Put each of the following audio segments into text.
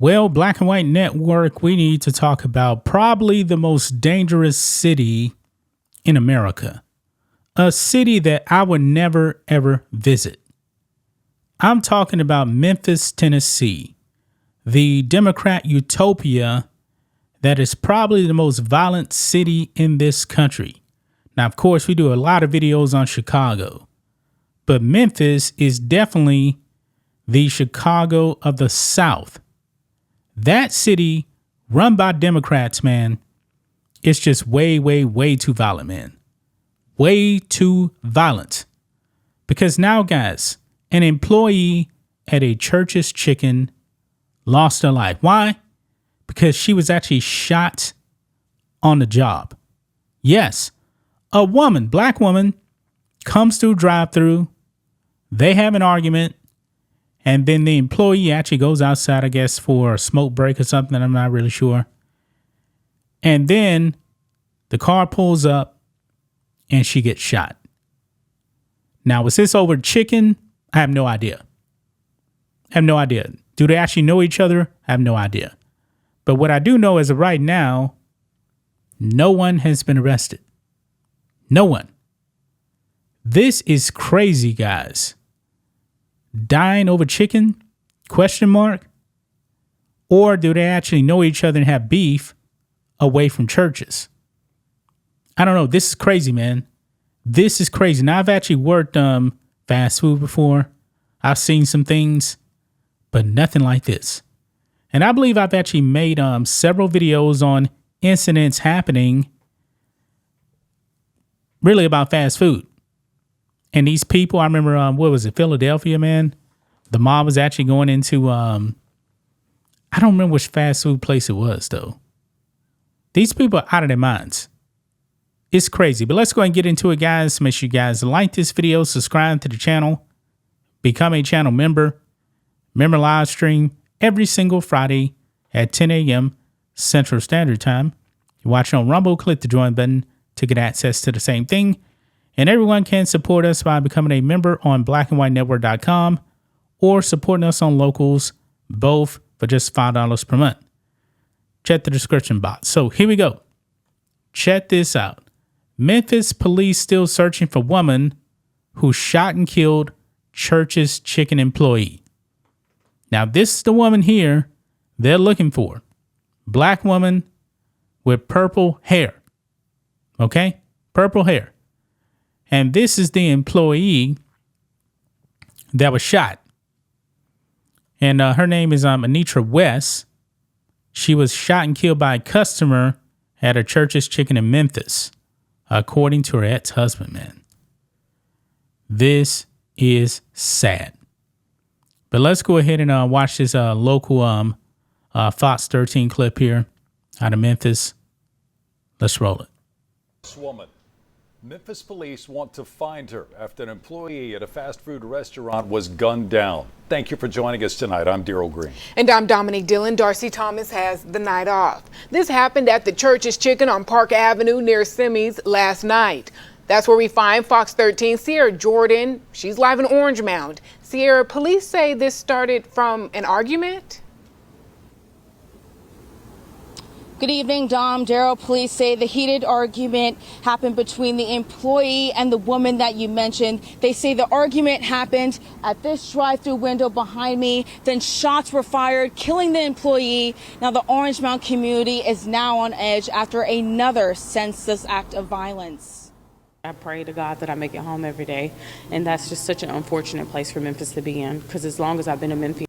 Well, Black and White Network, we need to talk about probably the most dangerous city in America. A city that I would never, ever visit. I'm talking about Memphis, Tennessee, the Democrat utopia that is probably the most violent city in this country. Now, of course, we do a lot of videos on Chicago, but Memphis is definitely the Chicago of the South. That city run by Democrats, man, it's just way, way, way too violent, man. Way too violent. Because now, guys, an employee at a Church's Chicken lost her life. Why? Because she was actually shot on the job. Yes, a woman, black woman, comes through drive-through. They have an argument. And then the employee actually goes outside, I guess, for a smoke break or something. I'm not really sure. And then the car pulls up and she gets shot. Now, was this over chicken? I have no idea. Do they actually know each other? I have no idea. But what I do know as of right now, no one has been arrested. No one. This is crazy, guys. Dying over chicken? Question mark? Or do they actually know each other and have beef away from churches? I don't know. This is crazy, man. This is crazy. Now, I've actually worked fast food before. I've seen some things, but nothing like this. And I believe I've actually made several videos on incidents happening really about fast food. And these people, I remember, what was it, Philadelphia, man? The mob was actually going into, I don't remember which fast food place it was, though. These people are out of their minds. It's crazy. But let's go ahead and get into it, guys. Make sure you guys like this video, subscribe to the channel, become a channel member. Remember, live stream every single Friday at 10 a.m. Central Standard Time. You're watching on Rumble, click the join button to get access to the same thing. And everyone can support us by becoming a member on blackandwhitenetwork.com or supporting us on Locals, both for just $5 per month. Check the description box. So here we go. Check this out. Memphis police still searching for woman who shot and killed Church's Chicken employee. Now, this is the woman here they're looking for. Black woman with purple hair. Okay? Purple hair. And this is the employee that was shot. And her name is Anitra West. She was shot and killed by a customer at a Church's Chicken in Memphis, according to her ex-husband, man. This is sad. But let's go ahead and watch this local Fox 13 clip here out of Memphis. Let's roll it. This woman. Memphis police want to find her after an employee at a fast food restaurant was gunned down. Thank you for joining us tonight. I'm Daryl Green. And I'm Dominique Dillon. Darcy Thomas has the night off. This happened at the Church's Chicken on Park Avenue near Simi's last night. That's where we find Fox 13 Sierra Jordan. She's live in Orange Mound. Sierra, police say this started from an argument? Good evening, Dom. Daryl, police say the heated argument happened between the employee and the woman that you mentioned. They say the argument happened at this drive-through window behind me. Then shots were fired, killing the employee. Now the Orange Mound community is now on edge after another senseless act of violence. I pray to God that I make it home every day. And that's just such an unfortunate place for Memphis to be in, because as long as I've been in Memphis.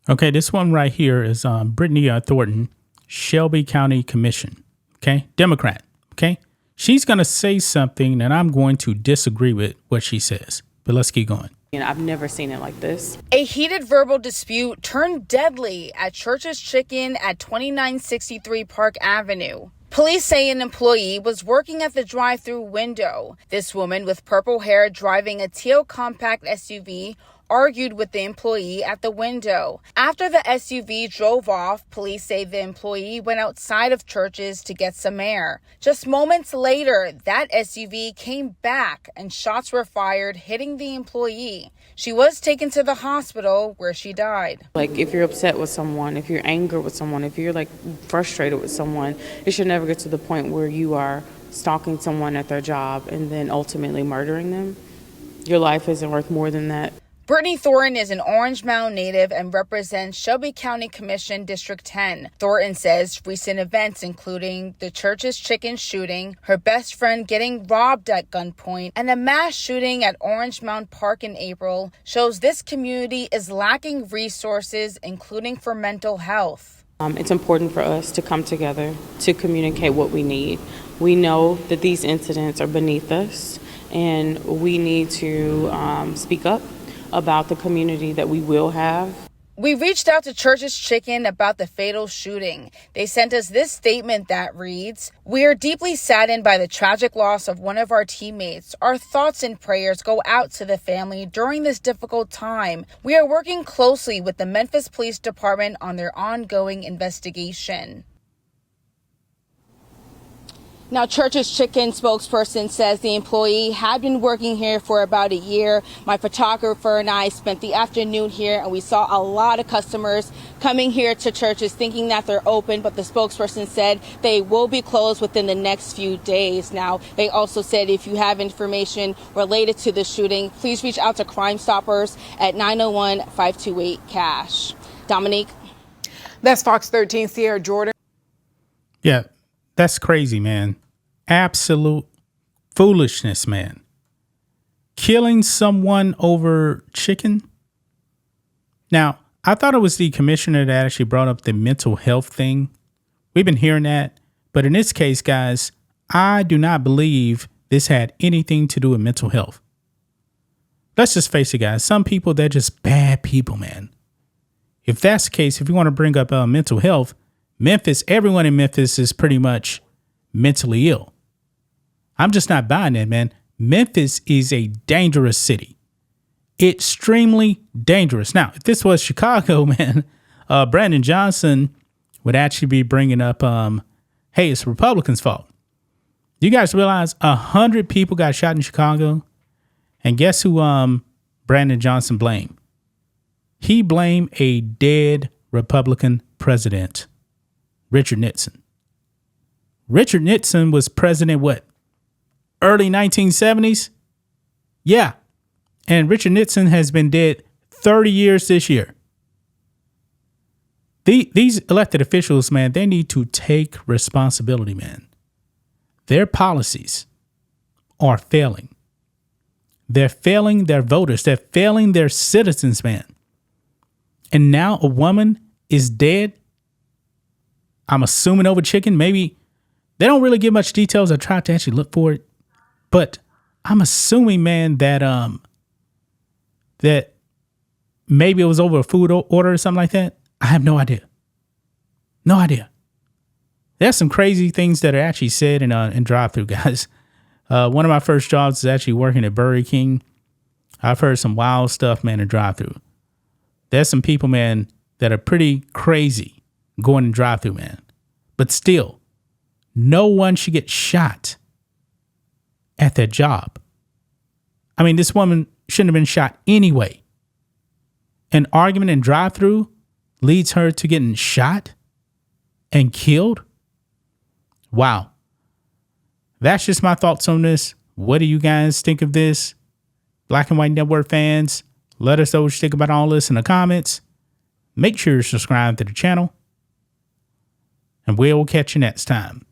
Okay, this one right here is Brittany Thornton. Shelby County Commission, okay? Democrat, okay? She's going to say something that I'm going to disagree with what she says, but let's keep going. I've never seen it like this. A heated verbal dispute turned deadly at Church's Chicken at 2963 Park Avenue. Police say an employee was working at the drive-through window. This woman with purple hair driving a teal compact SUV argued with the employee at the window. After the SUV drove off, police say the employee went outside of Church's to get some air. Just moments later, that SUV came back and shots were fired, hitting the employee. She was taken to the hospital where she died. Like, if you're upset with someone, if you're angry with someone, if you're like frustrated with someone, it should never get to the point where you are stalking someone at their job and then ultimately murdering them. Your life isn't worth more than that. Brittany Thornton is an Orange Mound native and represents Shelby County Commission District 10. Thornton says recent events, including the Church's Chicken shooting, her best friend getting robbed at gunpoint, and a mass shooting at Orange Mound Park in April, shows this community is lacking resources, including for mental health. It's important for us to come together to communicate what we need. We know that these incidents are beneath us, and we need to speak up about the community that we will have. We reached out to Church's Chicken about the fatal shooting. They sent us this statement that reads, "We are deeply saddened by the tragic loss of one of our teammates. Our thoughts and prayers go out to the family during this difficult time. We are working closely with the Memphis Police Department on their ongoing investigation." Now, Church's Chicken spokesperson says the employee had been working here for about a year. My photographer and I spent the afternoon here, and we saw a lot of customers coming here to Church's thinking that they're open, but the spokesperson said they will be closed within the next few days. Now, they also said if you have information related to the shooting, please reach out to Crime Stoppers at 901-528-CASH. Dominique? That's Fox 13 Sierra Jordan. Yeah, that's crazy, man. Absolute foolishness, man. Killing someone over chicken. Now, I thought it was the commissioner that actually brought up the mental health thing. We've been hearing that. But in this case, guys, I do not believe this had anything to do with mental health. Let's just face it, guys. Some people, they're just bad people, man. If that's the case, if you want to bring up mental health, Memphis, everyone in Memphis is pretty much mentally ill. I'm just not buying that, man. Memphis is a dangerous city. Extremely dangerous. Now, if this was Chicago, man, Brandon Johnson would actually be bringing up, hey, it's the Republicans' fault. You guys realize 100 people got shot in Chicago? And guess who Brandon Johnson blamed? He blamed a dead Republican president, Richard Nixon. Richard Nixon was president, what? Early 1970s? Yeah. And Richard Nixon has been dead 30 years this year. These elected officials, man, they need to take responsibility, man. Their policies are failing. They're failing their voters. They're failing their citizens, man. And now a woman is dead. I'm assuming over chicken. Maybe they don't really give much details. I tried to actually look for it. But I'm assuming, man, that that maybe it was over a food order or something like that. I have no idea. No idea. There's some crazy things that are actually said in drive-thru, guys. One of my first jobs is actually working at Burger King. I've heard some wild stuff, man, in drive-thru. There's some people, man, that are pretty crazy going in drive-thru, man. But still, no one should get shot at their job. I mean, this woman shouldn't have been shot anyway. An argument in drive-thru leads her to getting shot and killed? Wow. That's just my thoughts on this. What do you guys think of this? Black and White Network fans, let us know what you think about all this in the comments. Make sure you subscribe to the channel. And we'll catch you next time.